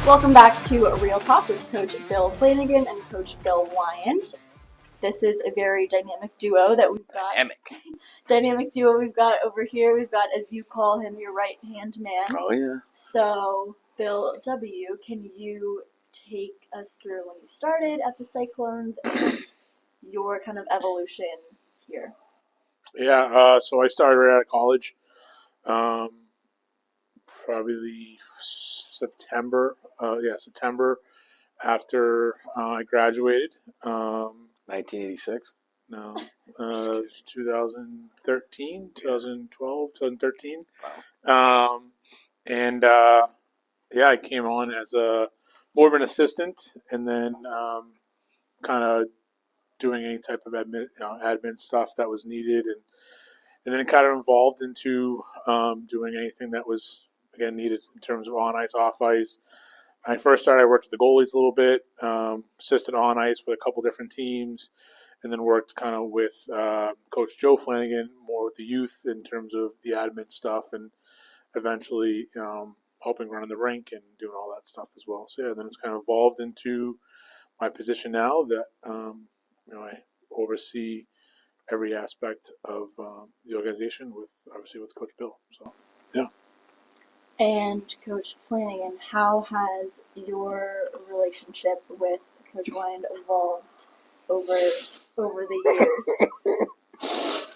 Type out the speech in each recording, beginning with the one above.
Welcome back to Real Talk with Coach Bill Flanagan and Coach Bill Weiand. This is a very dynamic duo that we've got. Dynamic duo we've got over here. We've got, as you call him, your right-hand man. Oh, yeah. So, Bill W., can you take us through when you started at the Cyclones and your kind of evolution here? Yeah, so I started right out of college, probably September. September after I graduated. 1986? No, it was 2013, 2012, 2013. Wow. I came on as more of an assistant, and then kind of doing any type of admin stuff that was needed, and then kind of involved into doing anything that was, again, needed in terms of on ice, off ice. When I first started, I worked with the goalies a little bit, assisted on ice with a couple different teams, and then worked kind of with Coach Joe Flanagan, more with the youth in terms of the admin stuff, and eventually helping run the rink and doing all that stuff as well. So, yeah, then it's kind of evolved into my position now that I oversee every aspect of the organization with Coach Bill. So, yeah. And Coach Flanagan, how has your relationship with Coach Weiand evolved over the years?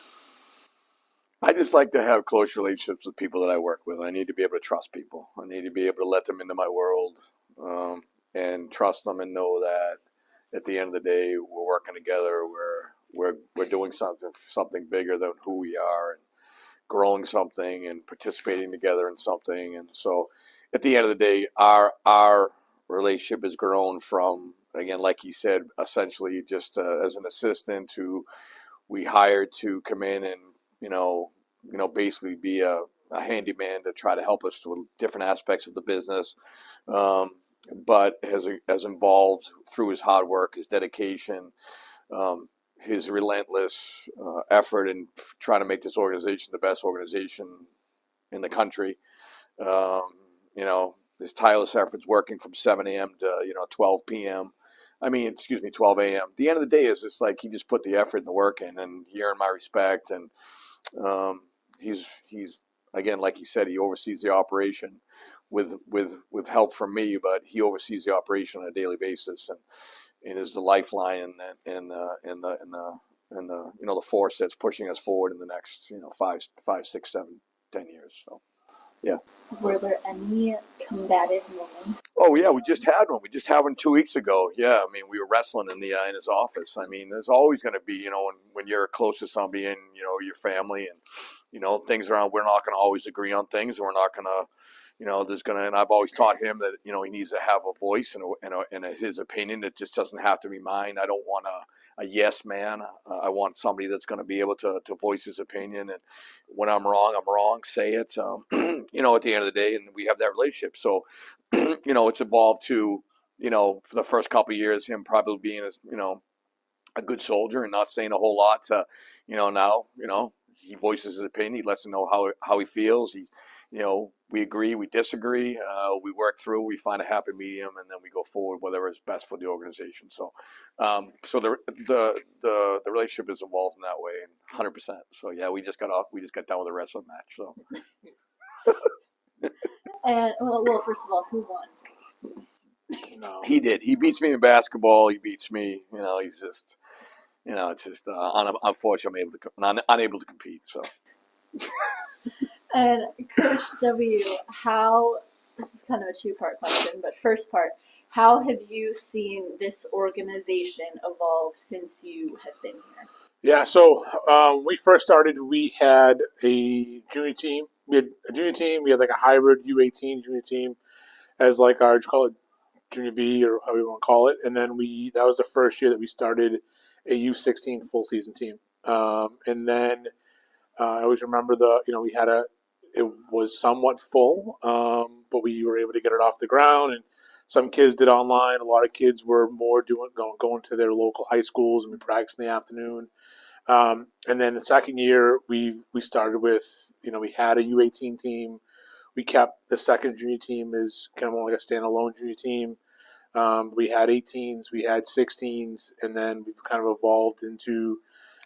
I just like to have close relationships with people that I work with. I need to be able to trust people. I need to be able to let them into my world and trust them and know that at the end of the day, we're working together. We're doing something bigger than who we are, and growing something and participating together in something. And so at the end of the day, our relationship has grown from, again, like he said, essentially just as an assistant to we hired to come in and, basically be a handyman to try to help us with different aspects of the business. But has involved through his hard work, his dedication, his relentless effort in trying to make this organization the best organization in the country. His tireless efforts working from 7 a.m. to 12 p.m. 12 a.m. At the end of the day, is it's like he just put the effort and the work in, and he earned my respect. And he's again, like he said, he oversees the operation with help from me, but he oversees the operation on a daily basis, and is the lifeline and the force that's pushing us forward in the next 5, 6, 7, 10 years. So, yeah. Were there any combative moments? Oh yeah, we just had one. We just had one 2 weeks ago. Yeah, we were wrestling in his office. There's always going to be, when you're close to somebody and your family and things around. We're not going to always agree on things. We're not going to. And I've always taught him that, he needs to have a voice and his opinion. It just doesn't have to be mine. I don't want a yes man. I want somebody that's going to be able to voice his opinion. And when I'm wrong, say it, at the end of the day, and we have that relationship. So, it's evolved to, for the first couple of years, him probably being a good soldier and not saying a whole lot to, now, he voices his opinion. He lets them know how he feels. We agree, we disagree, we work through, we find a happy medium, and then we go forward, whatever is best for the organization. So, the relationship has evolved in that way, 100%. So yeah, we just got done with a wrestling match. So, And well, first of all, who won? No. He did. He beats me in basketball. He beats me. He's just, it's just unfortunately I'm unable to compete. So. And Coach W., this is kind of a two-part question, but first part, how have you seen this organization evolve since you have been here? Yeah, so when we first started, we had a junior team. We had like a hybrid U18 junior team as like our, call it junior B or however you want to call it. And then that was the first year that we started a U16 full season team. And then I always remember it was somewhat full, but we were able to get it off the ground, and some kids did online. A lot of kids were more going to their local high schools, and we practiced in the afternoon. And then the second year, we started with, we had a U18 team. we kept the second junior team as kind of more like a standalone junior team. We had 18s, we had 16s, and then we've kind of evolved into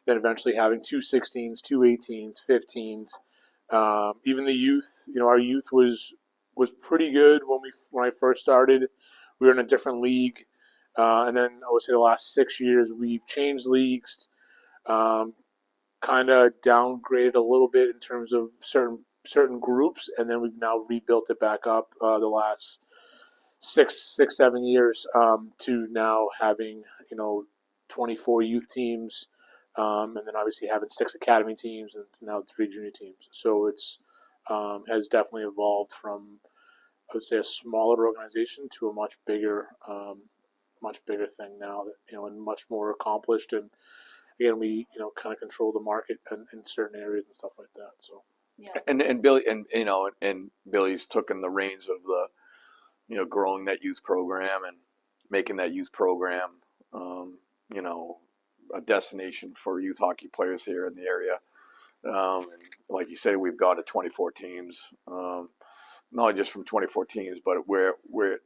then eventually having two 16s, two 18s, 15s. Even the youth, our youth was pretty good when I first started. We were in a different league, and then I would say the last 6 years we've changed leagues, kind of downgraded a little bit in terms of certain groups, and then we've now rebuilt it back up the last 7 years to now having 24 youth teams, and then obviously having 6 academy teams and now 3 junior teams. So it's has definitely evolved from, I would say, a smaller organization to a much bigger thing now that and much more accomplished. And again, we kind of control the market in certain areas and stuff like that. So Yeah. And Billy and Billy's taken the reins of the growing that youth program and making that youth program a destination for youth hockey players here in the area. And like you say, we've got 24 teams, not only just from 24 teams, but where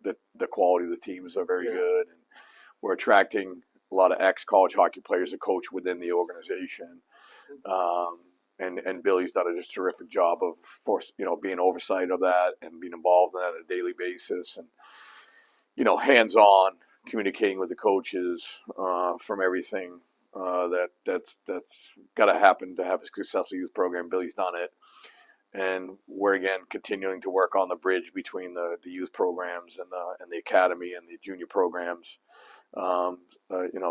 the quality of the teams are very good, and we're attracting a lot of ex-college hockey players to coach within the organization. And Billy's done a just terrific job of being oversight of that and being involved in that on a daily basis, and hands-on communicating with the coaches from everything that's got to happen to have a successful youth program. Billy's done it, and we're again continuing to work on the bridge between the youth programs and the academy and the junior programs.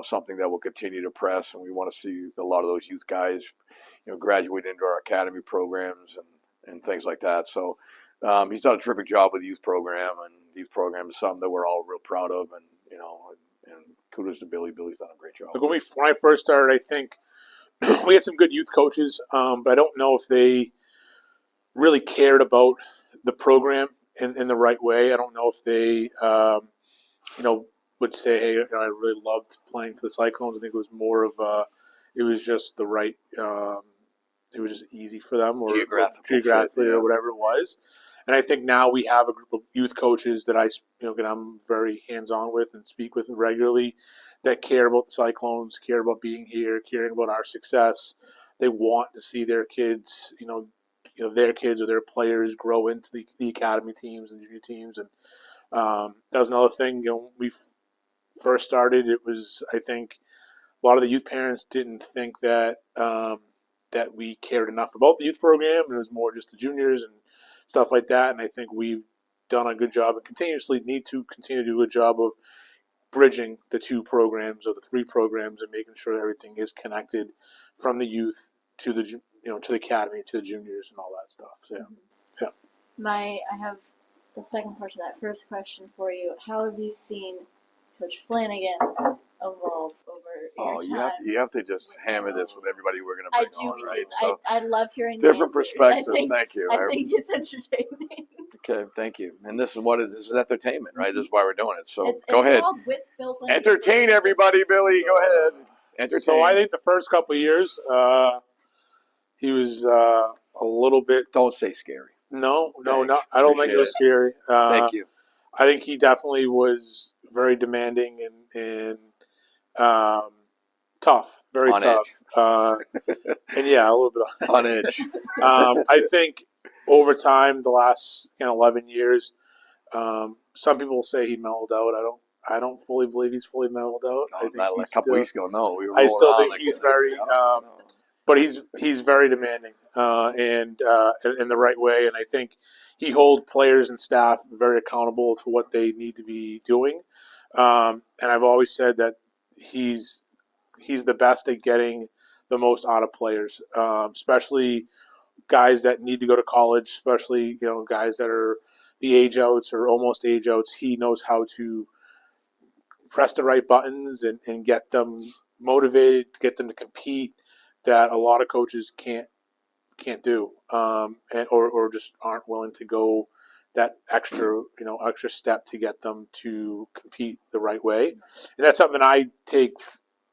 Something that will continue to press, and we want to see a lot of those youth guys, graduate into our academy programs and things like that. So he's done a terrific job with the youth program, and the youth program is something that we're all real proud of, and kudos to Billy. Billy's done a great job. Like when I first started, I think we had some good youth coaches, but I don't know if they really cared about the program in the right way. I don't know if they, would say, hey, I really loved playing for the Cyclones. I think it was more of it was just the right, it was just easy for them, or geographically, or whatever it was. And I think now we have a group of youth coaches that I'm very hands-on with and speak with regularly, that care about the Cyclones, care about being here, caring about our success. They want to see their kids, their kids or their players grow into the academy teams and junior teams. And that was another thing. When we first started, it was, I think, a lot of the youth parents didn't think that that we cared enough about the youth program, and it was more just the juniors and stuff like that. And I think we've done a good job and continuously need to continue to do a job of bridging the 2 programs or the 3 programs and making sure everything is connected from the youth to the to the academy, to the juniors and all that stuff. So, yeah. I have the second part to that first question for you. How have you seen Coach Flanagan evolve over your time? You have to just hammer this with everybody we're going to bring on, right? So I love hearing different perspectives. Thank you. I think it's entertaining. Okay, thank you. And this is entertainment, right? This is why we're doing it. So go ahead. With Bill Flanagan. Entertain everybody, Billy. Go ahead. Entertain. So I think the first couple of years, he was a little bit. Don't say scary. No. I don't think it was scary. Thank you. I think he definitely was very demanding and tough, very on tough. And yeah, a little bit on edge. I think over time, the last 11 years, some people say he mellowed out. I don't fully believe he's fully mellowed out. No, I think not a couple weeks ago. No, we were. I still think he's very, but he's very demanding and in the right way. And I think he holds players and staff very accountable to what they need to be doing. And I've always said that he's the best at getting the most out of players, especially guys that need to go to college, especially guys that are the age outs or almost age outs. He knows how to press the right buttons and get them motivated, get them to compete, that a lot of coaches can't do, or just aren't willing to go that extra step to get them to compete the right way. And that's something I take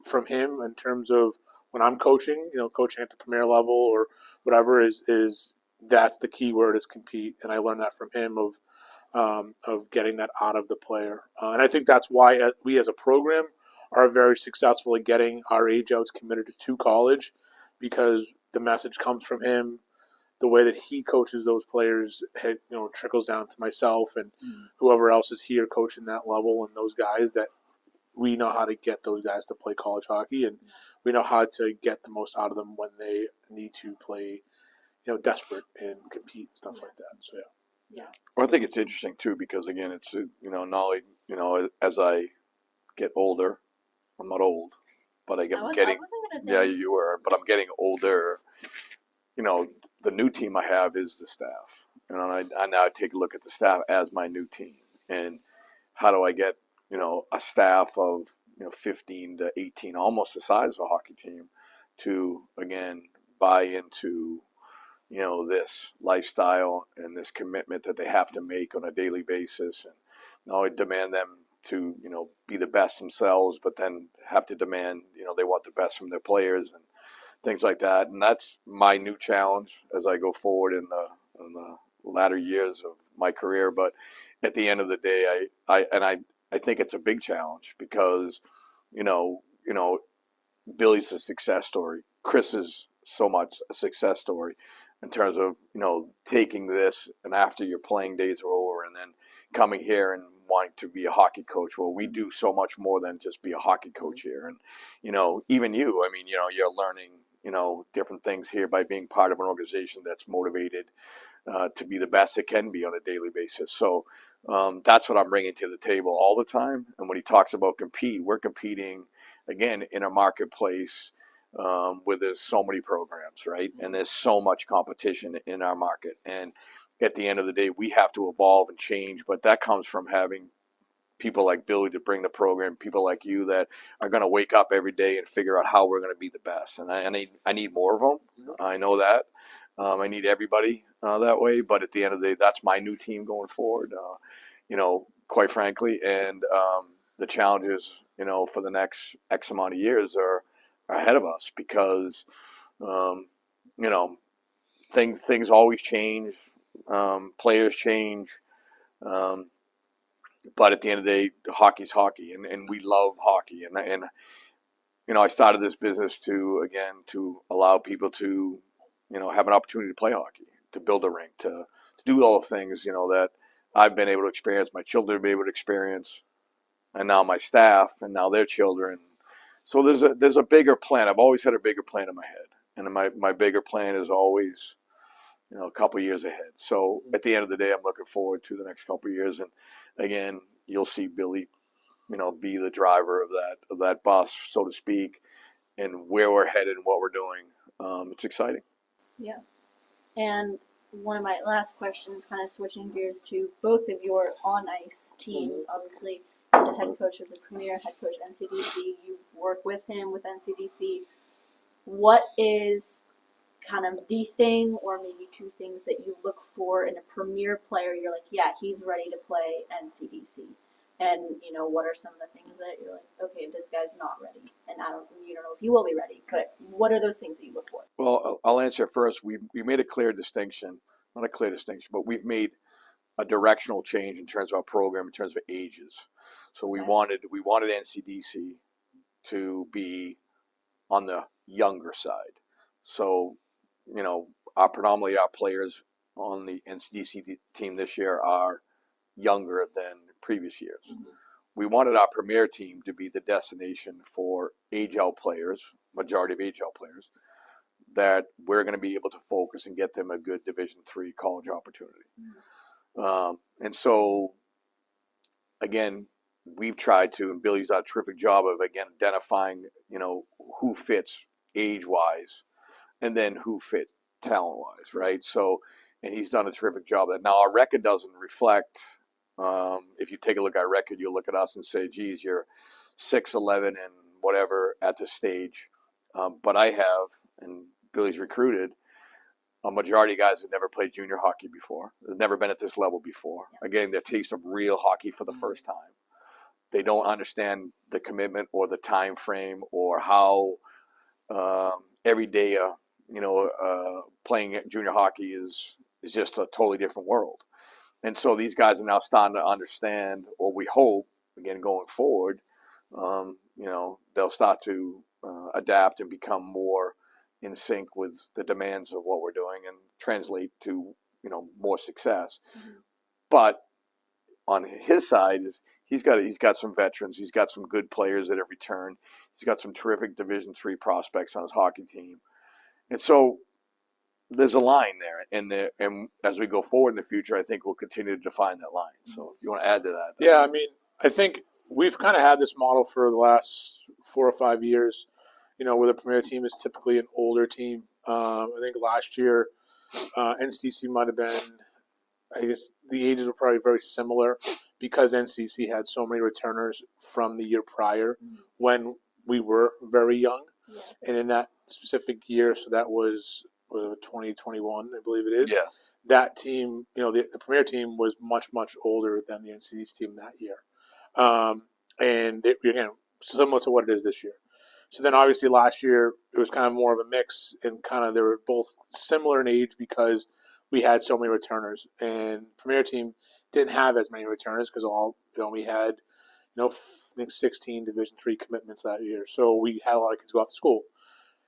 from him in terms of when I'm coaching, coaching at the premier level or whatever, is that's the key word is compete. And I learned that from him of getting that out of the player. And I think that's why we as a program are very successful at getting our age outs committed to college, because the message comes from him. The way that he coaches those players, trickles down to myself and whoever else is here coaching that level, and those guys, that we know how to get those guys to play college hockey, and we know how to get the most out of them when they need to play, desperate and compete and stuff like that. So Yeah. Well, I think it's interesting too because again, it's not only as I get older, I'm not old, but I'm getting. Yeah, you were, but I'm getting older. The new team I have is the staff, and I now take a look at the staff as my new team, and how do I get a staff of 15 to 18, almost the size of a hockey team, to again buy into this lifestyle and this commitment that they have to make on a daily basis, and not only demand them to be the best themselves, but then have to demand they want the best from their players and things like that. And that's my new challenge as I go forward in the latter years of my career. But at the end of the day, I think it's a big challenge because Billy's a success story. Chris is so much a success story in terms of taking this, and after your playing days are over, and then coming here and wanting to be a hockey coach. Well, we do so much more than just be a hockey coach here, and even you. I mean, you're learning different things here by being part of an organization that's motivated to be the best it can be on a daily basis. So that's what I'm bringing to the table all the time. And when he talks about compete, we're competing again in a marketplace where there's so many programs, right? And there's so much competition in our market. And at the end of the day, we have to evolve and change. But that comes from having people like Billy to bring the program, people like you that are going to wake up every day and figure out how we're going to be the best. And I need more of them. I know that. I need everybody that way. But at the end of the day, that's my new team going forward, quite frankly. And the challenges, for the next X amount of years are ahead of us because, things always change. Players change. But at the end of the day, hockey's hockey, and we love hockey. And I started this business to allow people to, have an opportunity to play hockey, to build a rink, to do all the things, that I've been able to experience, my children have been able to experience, and now my staff, and now their children. So there's a bigger plan. I've always had a bigger plan in my head, and my bigger plan is always, a couple years ahead. So at the end of the day, I'm looking forward to the next couple of years, and again, you'll see Billy, be the driver of that bus, so to speak, and where we're headed and what we're doing. It's exciting. Yeah. And one of my last questions, kind of switching gears to both of your on-ice teams. Obviously, the head coach of the Premier, head coach NCDC. You work with him with NCDC. What is kind of the thing, or maybe two things that you look for in a Premier player? You're like, yeah, he's ready to play NCDC. And what are some of the things that you're like, okay, this guy's not ready, and you don't know if he will be ready. But what are those things that you look for? Well, I'll answer first. We made a clear distinction, not a clear distinction, but we've made a directional change in terms of our program, in terms of ages. So we wanted NCDC to be on the younger side. So predominantly our players on the NCDC team this year are younger than previous years. Mm-hmm. We wanted our Premier team to be the destination for age-out players, majority of age-out players, that we're going to be able to focus and get them a good Division III college opportunity. Mm-hmm. And so, again, we've tried to, and Billy's done a terrific job of, again, identifying, who fits age-wise and then who fits talent-wise, right? So, and he's done a terrific job of that. Now, our record doesn't reflect. If you take a look at our record, you'll look at us and say, geez, you're 6'11" and whatever at this stage. But I have, and Billy's recruited, a majority of guys that never played junior hockey before. They've never been at this level before. Again, their taste of real hockey for the first time. They don't understand the commitment or the time frame or how every day a playing junior hockey is just a totally different world. And so these guys are now starting to understand, or we hope, again, going forward, they'll start to adapt and become more in sync with the demands of what we're doing and translate to, more success. Mm-hmm. But on his side is he's got some veterans. He's got some good players at every turn. He's got some terrific Division III prospects on his hockey team. And so there's a line there, and as we go forward in the future, I think we'll continue to define that line. So if you want to add to that. Yeah, I mean, I think we've kind of had this model for the last 4 or 5 years, where the premier team is typically an older team. I think last year, NCC might have been, I guess the ages were probably very similar because NCC had so many returners from the year prior when we were very young. Yeah. And in that specific year, so that was 2021, I believe it is. Yeah. That team, the premier team was much, much older than the NCC team that year. And again, similar to what it is this year. So then obviously last year, it was kind of more of a mix and kind of they were both similar in age because we had so many returners. And premier team didn't have as many returners because we had, I think 16 Division III commitments that year. So we had a lot of kids go off to school.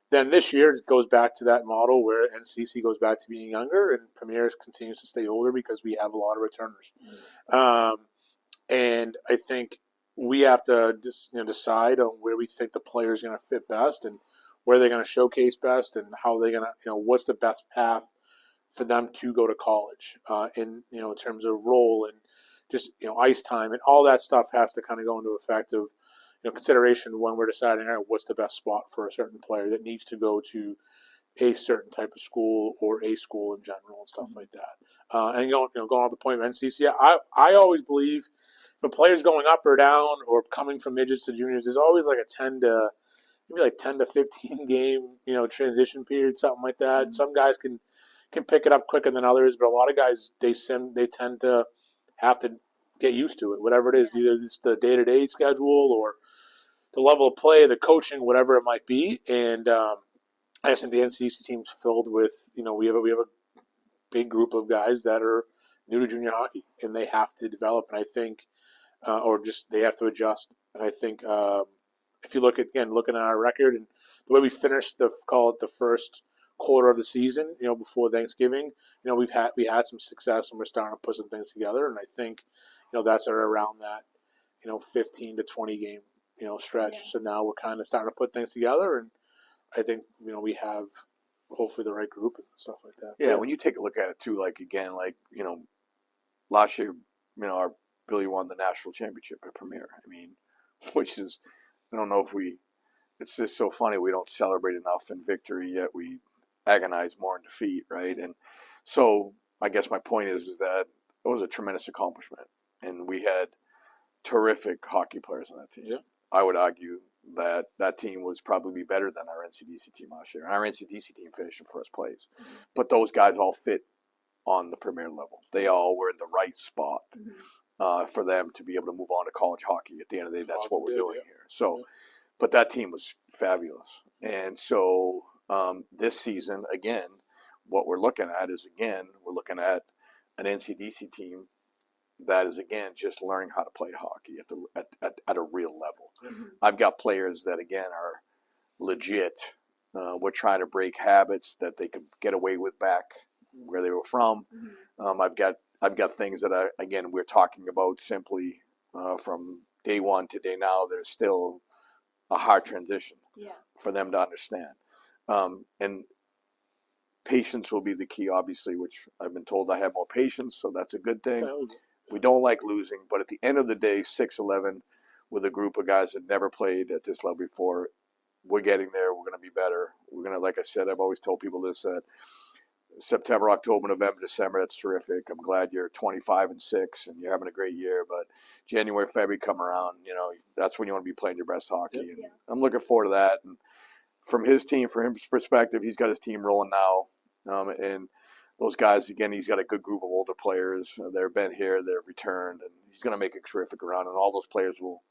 Then this year it goes back to that model where NCC goes back to being younger and Premier continues to stay older because we have a lot of returners. And I think we have to just decide on where we think the player is going to fit best and where they're going to showcase best and how they're going to, what's the best path for them to go to college in terms of role and just, ice time and all that stuff has to kind of go into effect of, consideration when we're deciding what's the best spot for a certain player that needs to go to a certain type of school or a school in general and stuff like that. And going off the point of NCC, I always believe if a player's going up or down or coming from midgets to juniors, there's always like a 10 to 15 game transition period, something like that. Mm-hmm. Some guys can pick it up quicker than others, but a lot of guys they tend to have to get used to it, whatever it is. Either it's the day-to-day schedule or the level of play, the coaching, whatever it might be. And I just think the NCC team's filled with, we have a big group of guys that are new to junior hockey, and they have to develop. And I think, or just they have to adjust. And I think if you looking at our record and the way we finished the first quarter of the season, before Thanksgiving, we had some success and we're starting to put some things together. And I think, that's around that, 15 to 20 game, stretch. Yeah. So now we're kind of starting to put things together, and I think we have hopefully the right group and stuff like that. Yeah, when you take a look at it too, last year, our Billy won the national championship at Premier. I mean, which is, I don't know if it's just so funny we don't celebrate enough in victory, yet we agonize more in defeat, right? And so I guess my point is that it was a tremendous accomplishment, and we had terrific hockey players on that team. Yeah. I would argue that team was probably better than our NCDC team last year. Our NCDC team finished in first place. Mm-hmm. But those guys all fit on the premier level. They all were in the right spot for them to be able to move on to college hockey. At the end of the day, that's what we're doing here. So, but that team was fabulous. And so this season, again, what we're looking at is, we're looking at an NCDC team that is, just learning how to play hockey at a real level. Mm-hmm. I've got players that, are legit. We're trying to break habits that they could get away with back where they were from. Mm-hmm. I've got things that, we're talking about simply from day one to day now. There's still a hard transition for them to understand. And patience will be the key, obviously, which I've been told I have more patience, so that's a good thing. We don't like losing, but at the end of the day, 6-11 with a group of guys that never played at this level before, we're getting there. We're going to be better. We're going to, like I said, I've always told people this, that September, October, November, December, that's terrific. I'm glad you're 25-6 and you're having a great year. But January, February come around, that's when you want to be playing your best hockey. Yeah. And I'm looking forward to that. And from his perspective, he's got his team rolling now. And those guys, he's got a good group of older players. They've been here, they've returned, and he's going to make a terrific run. And all those players will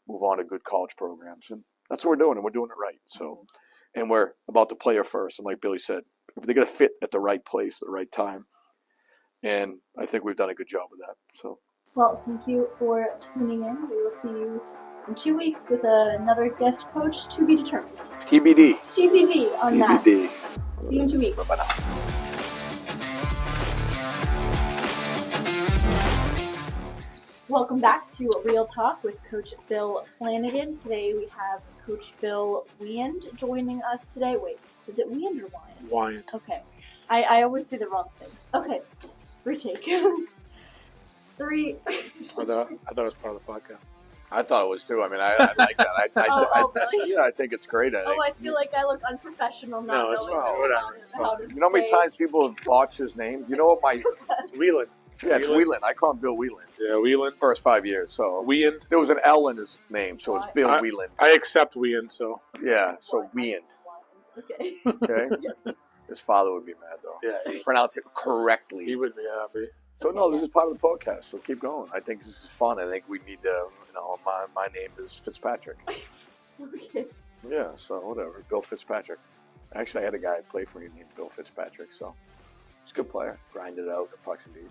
move on to good college programs. And that's what we're doing, and we're doing it right. So and we're about the player first. And like Billy said, if they're going to fit at the right place at the right time, and I think we've done a good job of that. So, well, thank you for tuning in. We will see you in 2 weeks with another guest coach to be determined. TBD. TBD on that. TBD. See you in 2 weeks. Bye-bye now. Welcome back to Real Talk with Coach Bill Flanagan. Today we have Coach Bill Weiand joining us today. Wait, is it Weiand or Weiand? Weiand. Okay. I always say the wrong thing. Okay. Retake. 3. I thought it was part of the podcast. I thought it was too. I mean, I like that. Really? Yeah, I think it's great. I feel like I look unprofessional now. No, it's fine. Whatever. It's fine. You know how many times people have botched his name? You know what my... Weiand. Yeah, it's Weiand. I call him Bill Weiand. Yeah, Weiand. First 5 years. So Weiand. there was an L in his name, so it's Bill Weiand. I accept Weiand, so. Yeah, so Weiand. Okay. Okay? His father would be mad, though. Yeah. Pronounce it correctly. He would be happy. So, no, this is part of the podcast, so keep going. I think this is fun. I think we need to, my name is Fitzpatrick. Okay. Yeah, so whatever. Bill Fitzpatrick. Actually, I had a guy play for me named Bill Fitzpatrick, so he's a good player. Grinded out, the pucks and beat.